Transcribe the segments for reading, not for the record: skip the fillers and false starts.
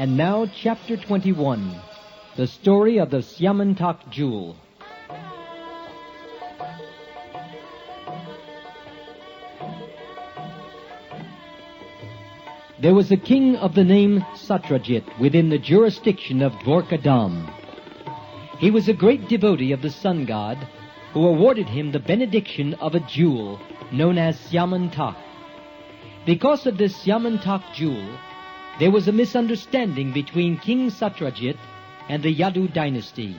And now, Chapter 21, the story of the Syamantaka jewel. There was a king of the name Satrajit within the jurisdiction of Dvaraka. He was a great devotee of the sun god, who awarded him the benediction of a jewel known as Syamantaka. Because of this Syamantaka jewel, there was a misunderstanding between King Satrajit and the Yadu dynasty.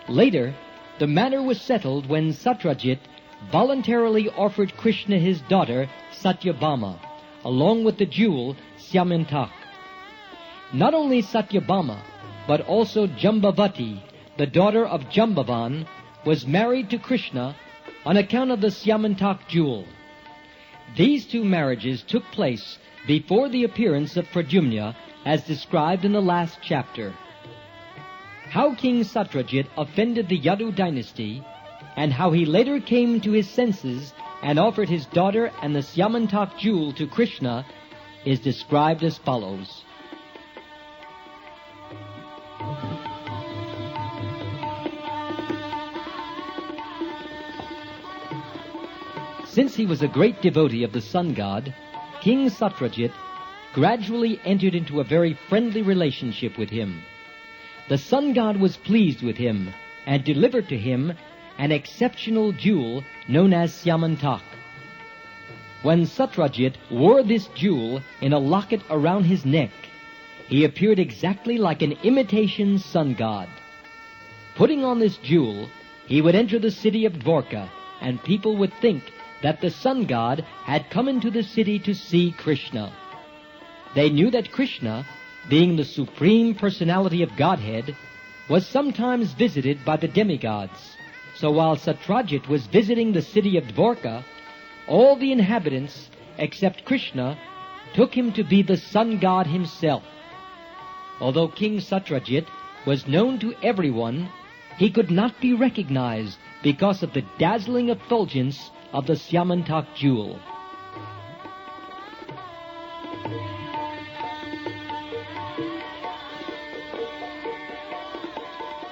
Later, the matter was settled when Satrajit voluntarily offered Krishna his daughter Satyabhama, along with the jewel Syamantaka. Not only Satyabhama, but also Jambavati, the daughter of Jambavan, was married to Krishna on account of the Syamantaka jewel. These two marriages took place before the appearance of Pradyumna, as described in the last chapter. How King Satrajit offended the Yadu dynasty, and how he later came to his senses and offered his daughter and the Syamantaka jewel to Krishna, is described as follows. Since he was a great devotee of the sun god, King Satrajit gradually entered into a very friendly relationship with him. The sun god was pleased with him and delivered to him an exceptional jewel known as Syamantaka. When Satrajit wore this jewel in a locket around his neck, he appeared exactly like an imitation sun god. Putting on this jewel, he would enter the city of Dvaraka, and people would think that the sun god had come into the city to see Krishna. They knew that Krishna, being the supreme personality of Godhead, was sometimes visited by the demigods. So while Satrajit was visiting the city of Dvaraka, all the inhabitants, except Krishna, took him to be the sun god himself. Although King Satrajit was known to everyone, he could not be recognized because of the dazzling effulgence of the Syamantaka jewel.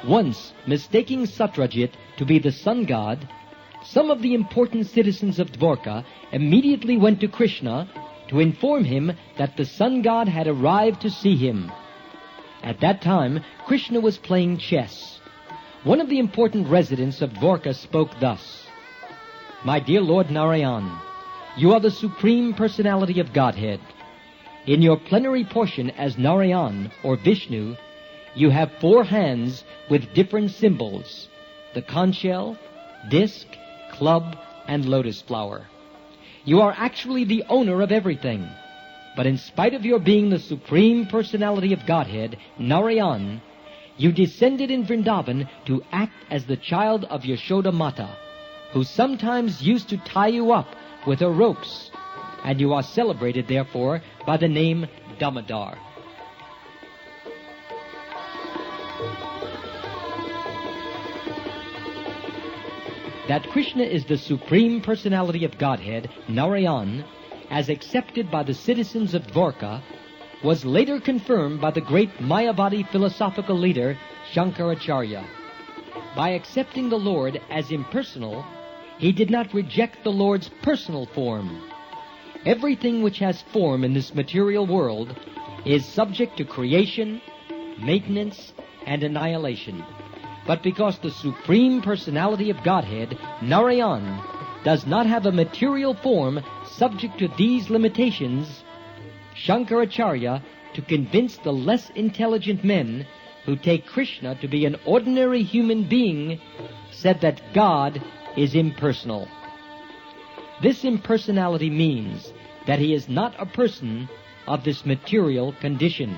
Once, mistaking Satrajit to be the sun god, some of the important citizens of Dvaraka immediately went to Krishna to inform him that the sun god had arrived to see him. At that time, Krishna was playing chess. One of the important residents of Dvaraka spoke thus: "My dear Lord Narayan, you are the supreme personality of Godhead. In your plenary portion as Narayan, or Vishnu, you have 4 hands with different symbols: the conch shell, disc, club, and lotus flower. You are actually the owner of everything. But in spite of your being the supreme personality of Godhead, Narayan, you descended in Vrindavan to act as the child of Yashoda Mata, who sometimes used to tie you up with her ropes, and you are celebrated, therefore, by the name Damodar." That Krishna is the supreme personality of Godhead, Narayan, as accepted by the citizens of Dvaraka, was later confirmed by the great Mayavadi philosophical leader, Shankaracharya. By accepting the Lord as impersonal, he did not reject the Lord's personal form. Everything which has form in this material world is subject to creation, maintenance, and annihilation. But because the supreme personality of Godhead, Narayan, does not have a material form subject to these limitations, Shankaracharya, to convince the less intelligent men who take Krishna to be an ordinary human being, said that God is impersonal. This impersonality means that he is not a person of this material condition.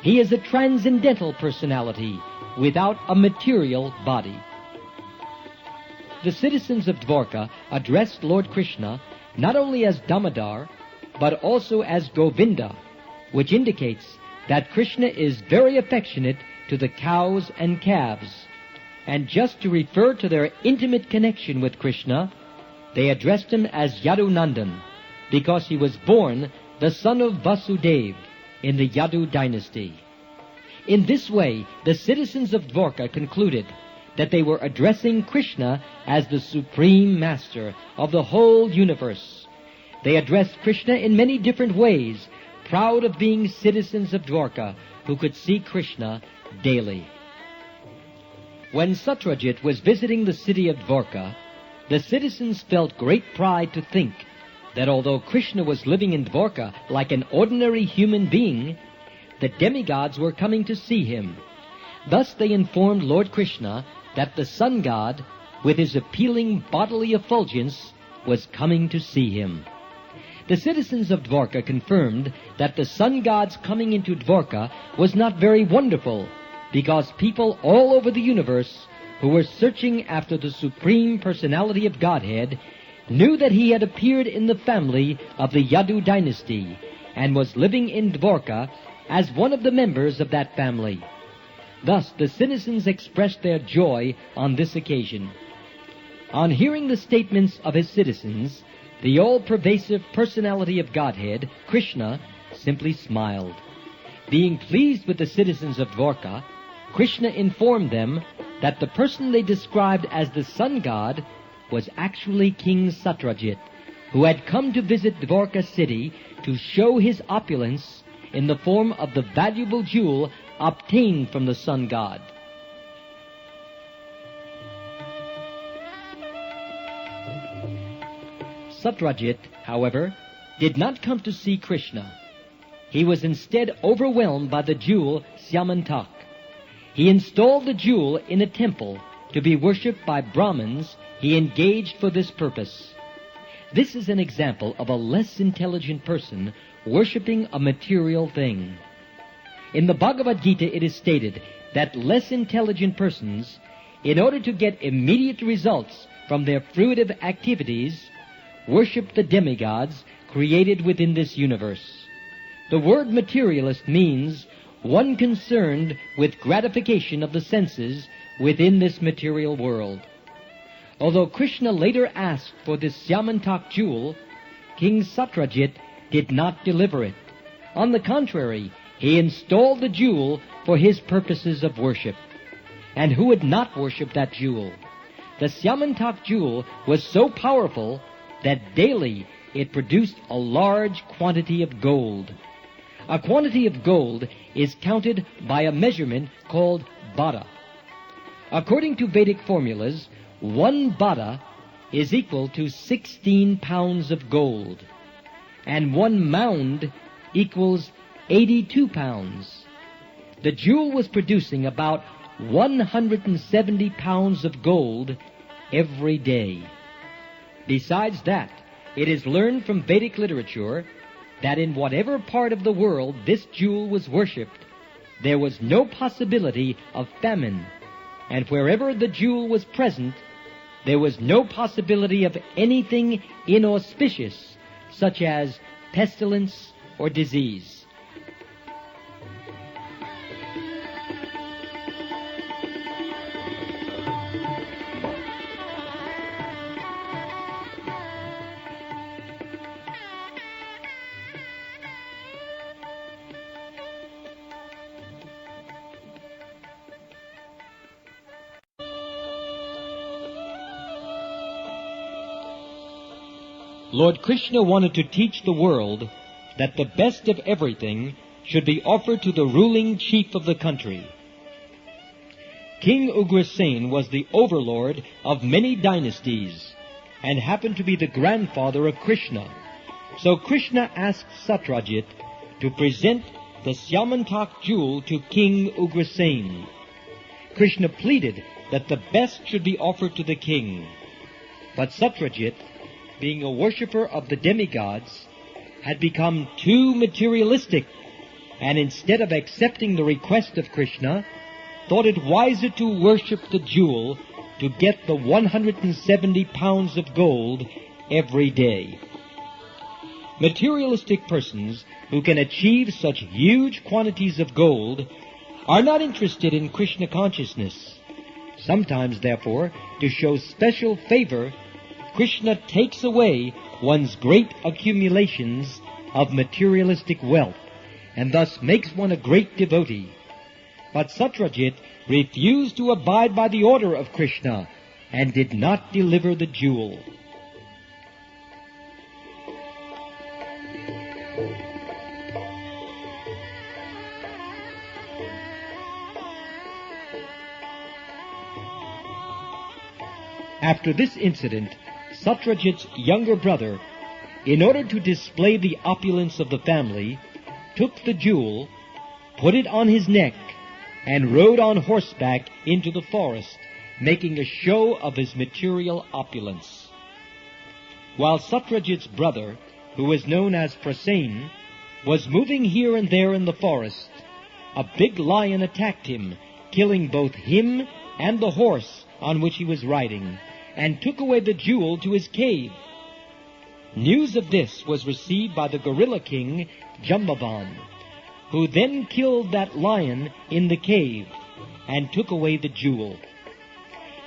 He is a transcendental personality without a material body. The citizens of Dvaraka addressed Lord Krishna not only as Damodar, but also as Govinda, which indicates that Krishna is very affectionate to the cows and calves. And just to refer to their intimate connection with Krishna, they addressed him as Yadunandan, because he was born the son of Vasudeva, in the Yadu dynasty. In this way, the citizens of Dvaraka concluded that they were addressing Krishna as the supreme master of the whole universe. They addressed Krishna in many different ways, proud of being citizens of Dvaraka who could see Krishna daily. When Satrajit was visiting the city of Dvaraka, the citizens felt great pride to think that although Krishna was living in Dvaraka like an ordinary human being, the demigods were coming to see him. Thus they informed Lord Krishna that the sun god, with his appealing bodily effulgence, was coming to see him. The citizens of Dvaraka confirmed that the sun god's coming into Dvaraka was not very wonderful, because people all over the universe who were searching after the Supreme Personality of Godhead knew that he had appeared in the family of the Yadu dynasty and was living in Dvaraka as one of the members of that family. Thus the citizens expressed their joy on this occasion. On hearing the statements of his citizens, the all-pervasive personality of Godhead, Krishna, simply smiled. Being pleased with the citizens of Dvaraka, Krishna informed them that the person they described as the sun god was actually King Satrajit, who had come to visit Dvaraka city to show his opulence in the form of the valuable jewel obtained from the sun god. Satrajit, however, did not come to see Krishna. He was instead overwhelmed by the jewel Syamantaka. He installed the jewel in a temple to be worshipped by Brahmins he engaged for this purpose. This is an example of a less intelligent person worshipping a material thing. In the Bhagavad Gita it is stated that less intelligent persons, in order to get immediate results from their fruitive activities, worship the demigods created within this universe. The word materialist means one concerned with gratification of the senses within this material world. Although Krishna later asked for this Syamantaka jewel, King Satrajit did not deliver it. On the contrary, he installed the jewel for his purposes of worship. And who would not worship that jewel? The Syamantaka jewel was so powerful that daily it produced a large quantity of gold. A quantity of gold is counted by a measurement called bada. According to Vedic formulas, 1 bada is equal to 16 pounds of gold, and 1 mound equals 82 pounds. The jewel was producing about 170 pounds of gold every day. Besides that, it is learned from Vedic literature that in whatever part of the world this jewel was worshipped, there was no possibility of famine, and wherever the jewel was present, there was no possibility of anything inauspicious, such as pestilence or disease. Lord Krishna wanted to teach the world that the best of everything should be offered to the ruling chief of the country. King Ugrasen was the overlord of many dynasties and happened to be the grandfather of Krishna. So Krishna asked Satrajit to present the Syamantaka jewel to King Ugrasen. Krishna pleaded that the best should be offered to the king. But Satrajit, being a worshipper of the demigods, had become too materialistic, and instead of accepting the request of Krishna, thought it wiser to worship the jewel to get the 170 pounds of gold every day. Materialistic persons who can achieve such huge quantities of gold are not interested in Krishna consciousness. Sometimes, therefore, to show special favor, Krishna takes away one's great accumulations of materialistic wealth and thus makes one a great devotee. But Satrajit refused to abide by the order of Krishna and did not deliver the jewel. After this incident, Satrajit's younger brother, in order to display the opulence of the family, took the jewel, put it on his neck, and rode on horseback into the forest, making a show of his material opulence. While Satrajit's brother, who was known as Krsna, was moving here and there in the forest, a big lion attacked him, killing both him and the horse on which he was riding, and took away the jewel to his cave. News of this was received by the gorilla king, Jambavan, who then killed that lion in the cave and took away the jewel.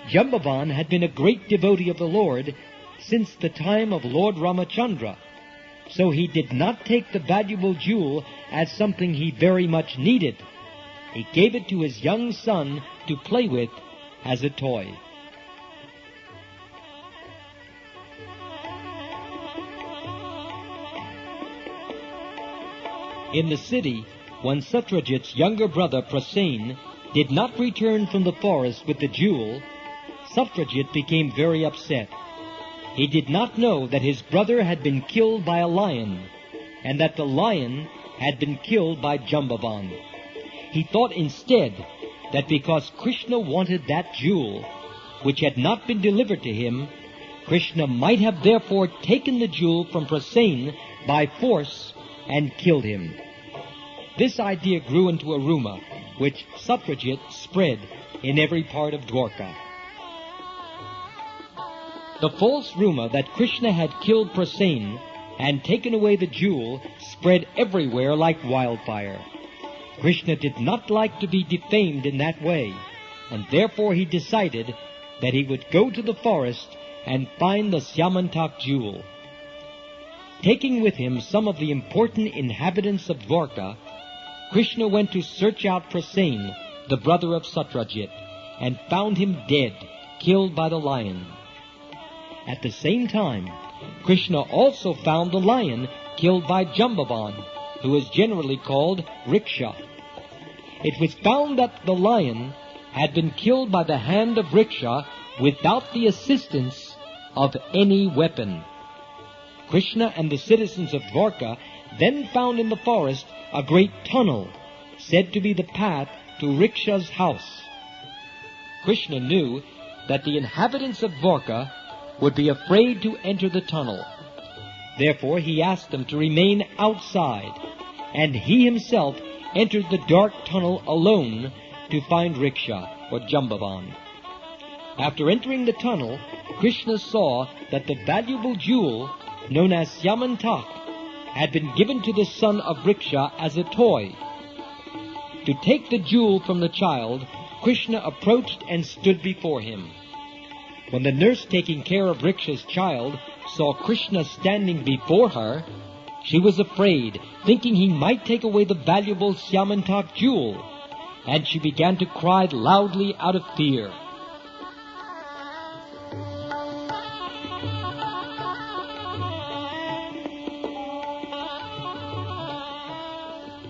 Jambavan had been a great devotee of the Lord since the time of Lord Ramachandra, so he did not take the valuable jewel as something he very much needed. He gave it to his young son to play with as a toy. In the city, when Satrajit's younger brother Krsna did not return from the forest with the jewel, Satrajit became very upset. He did not know that his brother had been killed by a lion, and that the lion had been killed by Jambavan. He thought instead that because Krishna wanted that jewel, which had not been delivered to him, Krishna might have therefore taken the jewel from Krsna by force and killed him. This idea grew into a rumor, which Satrajit spread in every part of Dvaraka. The false rumor that Krishna had killed Krsna and taken away the jewel spread everywhere like wildfire. Krishna did not like to be defamed in that way, and therefore he decided that he would go to the forest and find the Syamantaka jewel. Taking with him some of the important inhabitants of Dvaraka, Krishna went to search out Krsna, the brother of Satrajit, and found him dead, killed by the lion. At the same time, Krishna also found the lion killed by Jambavan, who is generally called Riksha. It was found that the lion had been killed by the hand of Riksha without the assistance of any weapon. Krishna and the citizens of Dvaraka then found in the forest a great tunnel, said to be the path to Riksha's house. Krishna knew that the inhabitants of Dvaraka would be afraid to enter the tunnel. Therefore he asked them to remain outside, and he himself entered the dark tunnel alone to find Riksha, or Jambavan. After entering the tunnel, Krishna saw that the valuable jewel, known as Syamantaka, had been given to the son of Riksha as a toy. To take the jewel from the child, Krishna approached and stood before him. When the nurse taking care of Riksha's child saw Krishna standing before her, she was afraid, thinking he might take away the valuable Syamantaka jewel, and she began to cry loudly out of fear.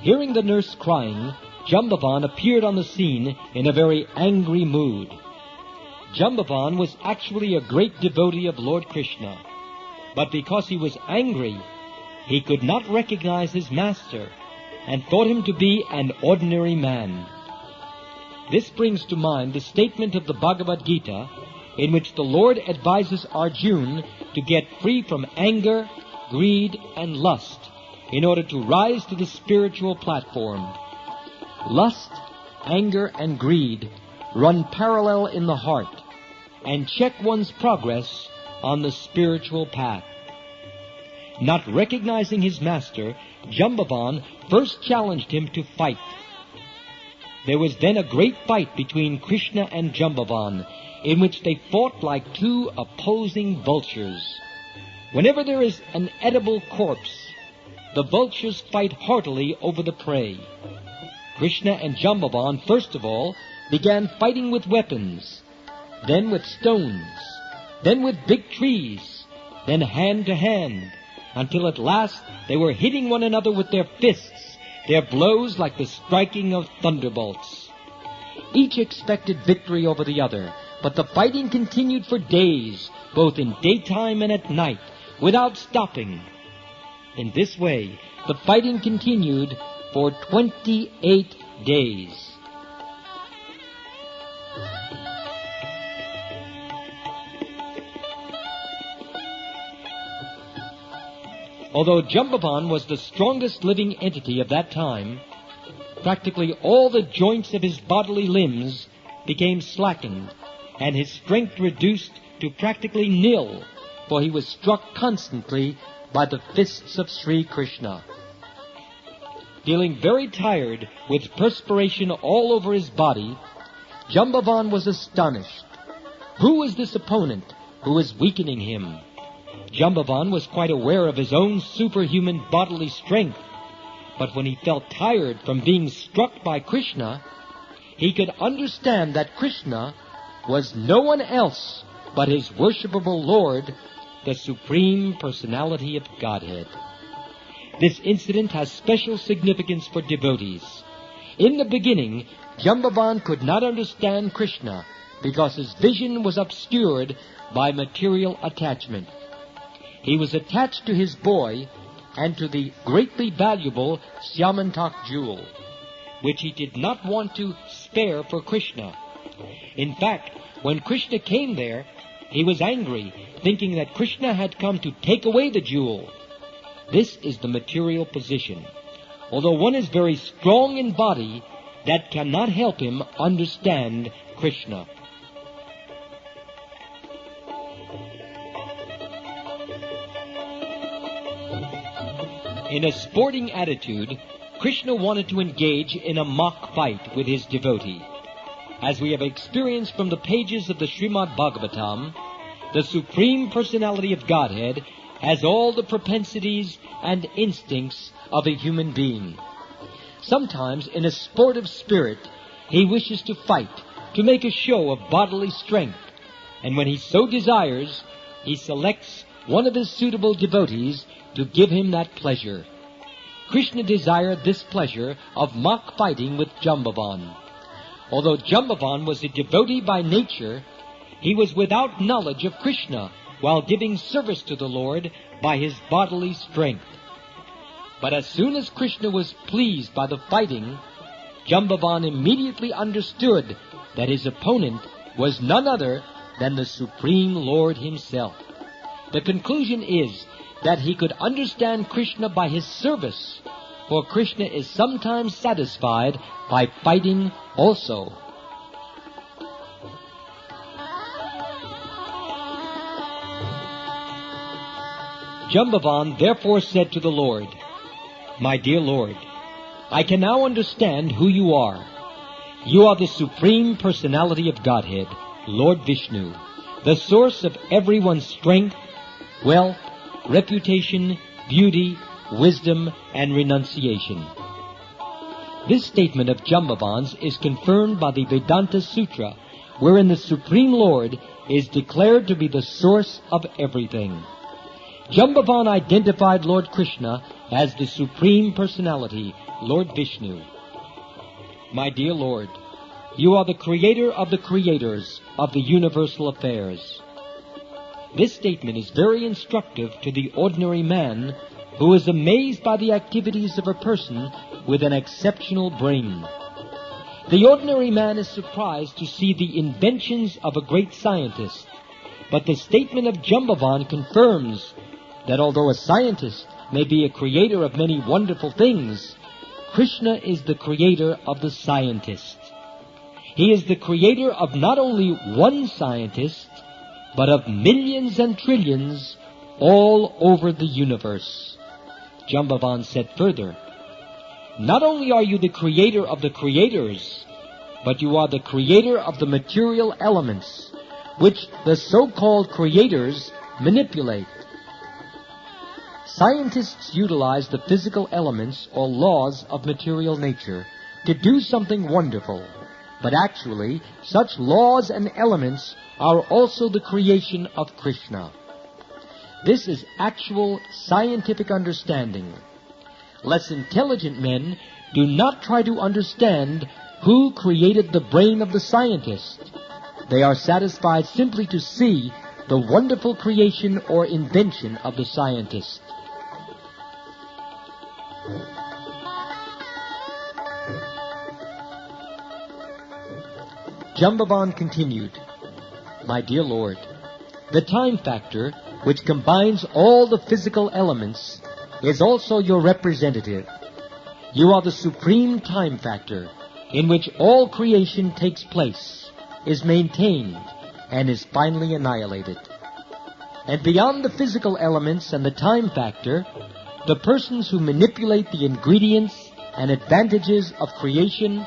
Hearing the nurse crying, Jambavan appeared on the scene in a very angry mood. Jambavan was actually a great devotee of Lord Krishna, but because he was angry, he could not recognize his master and thought him to be an ordinary man. This brings to mind the statement of the Bhagavad Gita in which the Lord advises Arjuna to get free from anger, greed, and lust in order to rise to the spiritual platform. Lust, anger, and greed run parallel in the heart and check one's progress on the spiritual path. Not recognizing his master, Jambavan first challenged him to fight. There was then a great fight between Krishna and Jambavan, in which they fought like two opposing vultures. Whenever there is an edible corpse, the vultures fight heartily over the prey. Krishna and Jambavan, first of all, began fighting with weapons, then with stones, then with big trees, then hand to hand, until at last they were hitting one another with their fists, their blows like the striking of thunderbolts. Each expected victory over the other, but the fighting continued for days, both in daytime and at night, without stopping. In this way, the fighting continued for 28 days. Although Jambavan was the strongest living entity of that time, practically all the joints of his bodily limbs became slackened, and his strength reduced to practically nil, for he was struck constantly by the fists of Sri Krishna. Feeling very tired, with perspiration all over his body, Jambavan was astonished. Who was this opponent who was weakening him? Jambavan was quite aware of his own superhuman bodily strength, but when he felt tired from being struck by Krishna, he could understand that Krishna was no one else but his worshipable Lord, the Supreme Personality of Godhead. This incident has special significance for devotees. In the beginning, Jambavan could not understand Krishna because his vision was obscured by material attachment. He was attached to his boy and to the greatly valuable Syamantaka jewel, which he did not want to spare for Krishna. In fact, when Krishna came there, he was angry, thinking that Krishna had come to take away the jewel. This is the material position. Although one is very strong in body, that cannot help him understand Krishna. In a sporting attitude, Krishna wanted to engage in a mock fight with his devotee. As we have experienced from the pages of the Srimad Bhagavatam, the Supreme Personality of Godhead has all the propensities and instincts of a human being. Sometimes, in a sportive spirit, he wishes to fight, to make a show of bodily strength, and when he so desires, he selects one of his suitable devotees to give him that pleasure. Krishna desired this pleasure of mock fighting with Jambavan. Although Jambavan was a devotee by nature, he was without knowledge of Krishna while giving service to the Lord by his bodily strength. But as soon as Krishna was pleased by the fighting, Jambavan immediately understood that his opponent was none other than the Supreme Lord himself. The conclusion is that he could understand Krishna by his service, for Krishna is sometimes satisfied by fighting also. Jambavan therefore said to the Lord, "My dear Lord, I can now understand who you are. You are the Supreme Personality of Godhead, Lord Vishnu, the source of everyone's strength, wealth, reputation, beauty, wisdom, and renunciation." This statement of Jambavan's is confirmed by the Vedanta Sutra, wherein the Supreme Lord is declared to be the source of everything. Jambavan identified Lord Krishna as the Supreme Personality, Lord Vishnu. "My dear Lord, you are the creator of the creators of the universal affairs." This statement is very instructive to the ordinary man who is amazed by the activities of a person with an exceptional brain. The ordinary man is surprised to see the inventions of a great scientist, but the statement of Jambavan confirms that although a scientist may be a creator of many wonderful things, Krishna is the creator of the scientist. He is the creator of not only one scientist, but of millions and trillions all over the universe. Jambavan said further, "Not only are you the creator of the creators, but you are the creator of the material elements, which the so-called creators manipulate. Scientists utilize the physical elements or laws of material nature to do something wonderful, but actually such laws and elements are also the creation of Krishna. This is actual scientific understanding. Less intelligent men do not try to understand who created the brain of the scientist. They are satisfied simply to see the wonderful creation or invention of the scientist. Jambavan continued, "My dear Lord, the time factor, which combines all the physical elements, is also your representative. You are the supreme time factor in which all creation takes place, is maintained, and is finally annihilated. And beyond the physical elements and the time factor, the persons who manipulate the ingredients and advantages of creation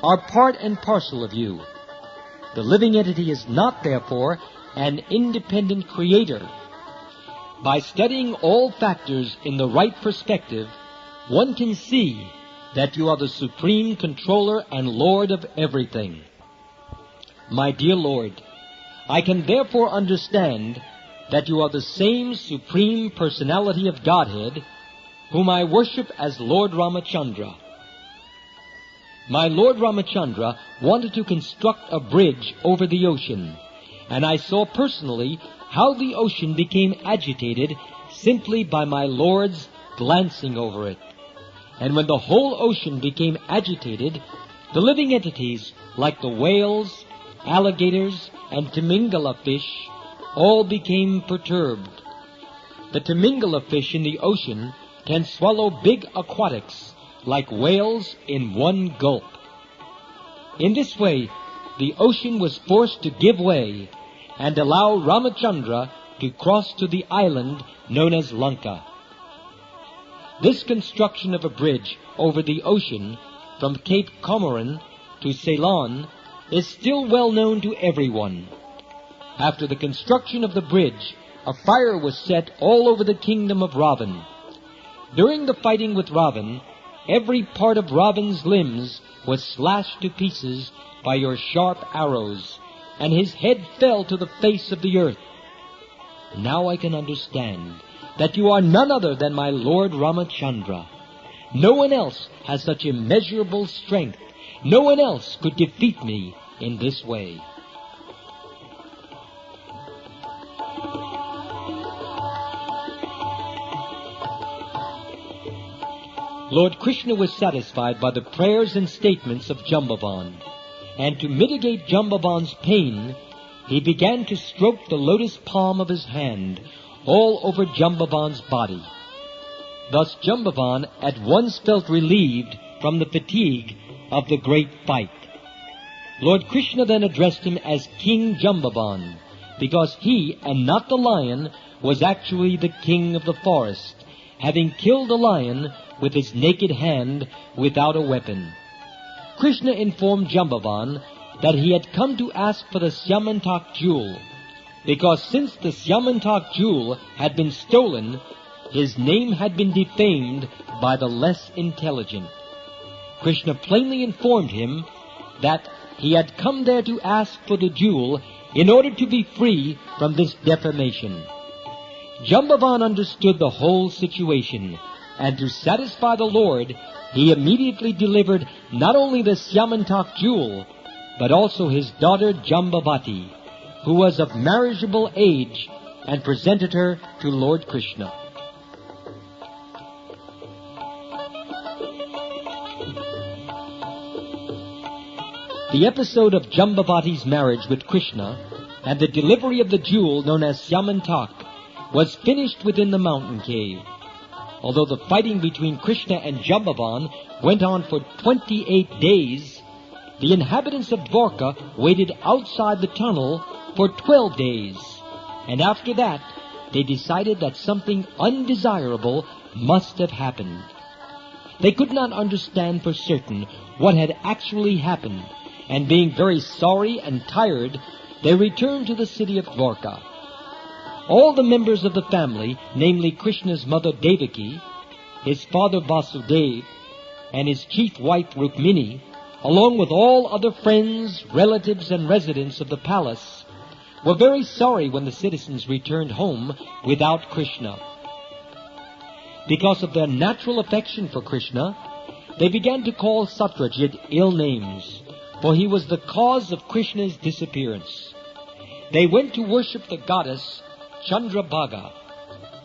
are part and parcel of you. The living entity is not, therefore, an independent creator. By studying all factors in the right perspective, one can see that you are the supreme controller and Lord of everything. My dear Lord, I can therefore understand that you are the same supreme personality of Godhead, whom I worship as Lord Ramachandra. My Lord Ramachandra wanted to construct a bridge over the ocean, and I saw personally how the ocean became agitated simply by my Lord's glancing over it. And when the whole ocean became agitated, the living entities, like the whales, alligators, and Timingala fish, all became perturbed. The Timingala fish in the ocean can swallow big aquatics, like whales, in one gulp. In this way, the ocean was forced to give way and allow Ramachandra to cross to the island known as Lanka. This construction of a bridge over the ocean from Cape Comorin to Ceylon is still well known to everyone. After the construction of the bridge, a fire was set all over the kingdom of Ravan. During the fighting with Ravan, every part of Ravan's limbs was slashed to pieces by your sharp arrows, and his head fell to the face of the earth. Now I can understand that you are none other than my Lord Ramachandra. No one else has such immeasurable strength. No one else could defeat me in this way." Lord Krishna was satisfied by the prayers and statements of Jambavan, and to mitigate Jambavan's pain, he began to stroke the lotus palm of his hand all over Jambavan's body. Thus Jambavan at once felt relieved from the fatigue of the great fight. Lord Krishna then addressed him as King Jambavan, because he, and not the lion, was actually the king of the forest, having killed the lion with his naked hand without a weapon. Krishna informed Jambavan that he had come to ask for the Syamantaka jewel, because since the Syamantaka jewel had been stolen, his name had been defamed by the less intelligent. Krishna plainly informed him that he had come there to ask for the jewel in order to be free from this defamation. Jambavan understood the whole situation, and to satisfy the Lord, he immediately delivered not only the Syamantaka jewel, but also his daughter Jambavati, who was of marriageable age, and presented her to Lord Krishna. The episode of Jambavati's marriage with Krishna and the delivery of the jewel known as Syamantaka was finished within the mountain cave. Although the fighting between Krishna and Jambavan went on for 28 days, the inhabitants of Dvaraka waited outside the tunnel for 12 days, and after that they decided that something undesirable must have happened. They could not understand for certain what had actually happened, and being very sorry and tired, they returned to the city of Dvaraka. all the members of the family, namely Krishna's mother Devaki, his father Vasudeva, and his chief wife Rukmini, along with all other friends, relatives, and residents of the palace, were very sorry when the citizens returned home without Krishna. Because of their natural affection for Krishna, they began to call Satrajit ill names, for he was the cause of Krishna's disappearance. They went to worship the goddess Chandrabhaga,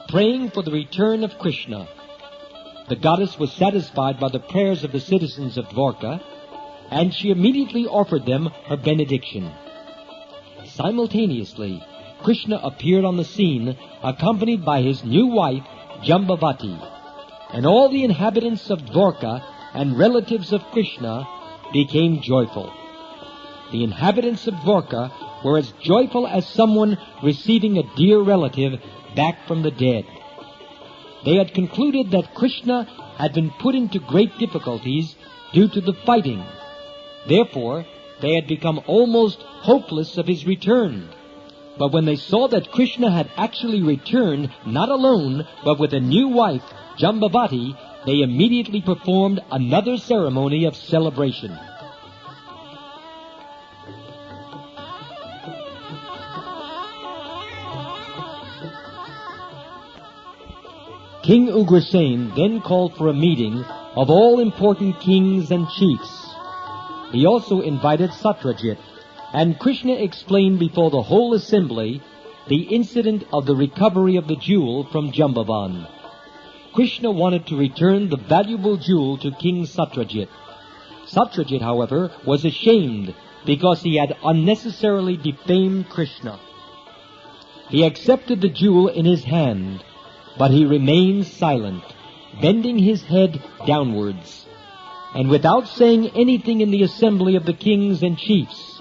praying for the return of Krishna. The goddess was satisfied by the prayers of the citizens of Dvaraka, and she immediately offered them her benediction. Simultaneously, Krishna appeared on the scene, accompanied by his new wife, Jambavati, and all the inhabitants of Dvaraka and relatives of Krishna became joyful. The inhabitants of Dvaraka were as joyful as someone receiving a dear relative back from the dead. They had concluded that Krishna had been put into great difficulties due to the fighting. Therefore, they had become almost hopeless of his return. But when they saw that Krishna had actually returned, not alone, but with a new wife, Jambavati, they immediately performed another ceremony of celebration. King Ugrasen then called for a meeting of all important kings and chiefs. He also invited Satrajit, and Krishna explained before the whole assembly the incident of the recovery of the jewel from Jambavan. Krishna wanted to return the valuable jewel to King Satrajit. Satrajit, however, was ashamed because he had unnecessarily defamed Krishna. He accepted the jewel in his hand, but he remained silent, bending his head downwards. And without saying anything in the assembly of the kings and chiefs,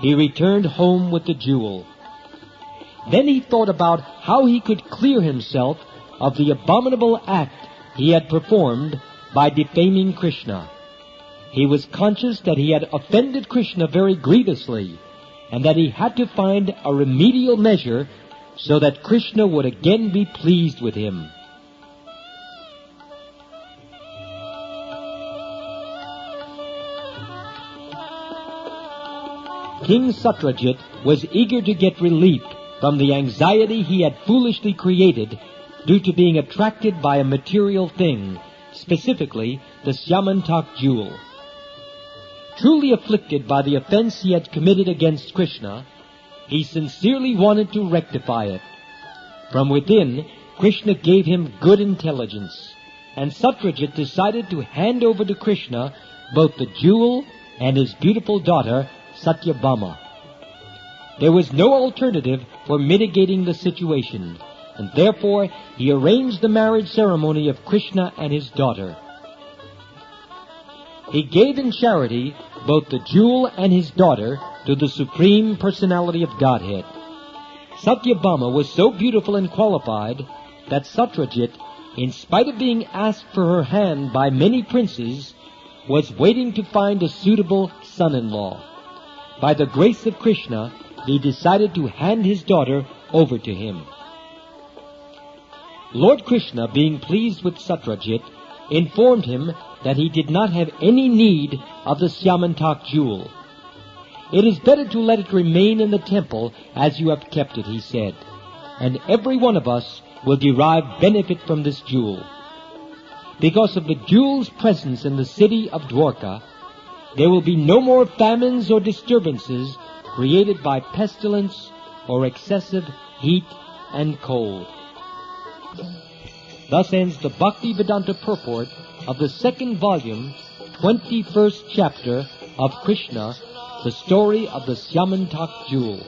he returned home with the jewel. Then he thought about how he could clear himself of the abominable act he had performed by defaming Krishna. He was conscious that he had offended Krishna very grievously, and that he had to find a remedial measure so that Krishna would again be pleased with him. King Satrajit was eager to get relief from the anxiety he had foolishly created due to being attracted by a material thing, specifically the Syamantaka jewel. Truly afflicted by the offense he had committed against Krishna, he sincerely wanted to rectify it. From within, Krishna gave him good intelligence, and Satrajit decided to hand over to Krishna both the jewel and his beautiful daughter, Satyabhama. There was no alternative for mitigating the situation, and therefore he arranged the marriage ceremony of Krishna and his daughter. He gave in charity both the jewel and his daughter to the Supreme Personality of Godhead. Satyabhama was so beautiful and qualified that Satrajit, in spite of being asked for her hand by many princes, was waiting to find a suitable son-in-law. By the grace of Krishna, he decided to hand his daughter over to him. Lord Krishna, being pleased with Satrajit, informed him that he did not have any need of the Syamantaka jewel. "It is better to let it remain in the temple as you have kept it," he said, "and every one of us will derive benefit from this jewel." Because of the jewel's presence in the city of Dvaraka, there will be no more famines or disturbances created by pestilence or excessive heat and cold. Thus ends the Bhakti-Vedanta purport of the second volume, 21st chapter of Krishna, the story of the Syamantaka jewel.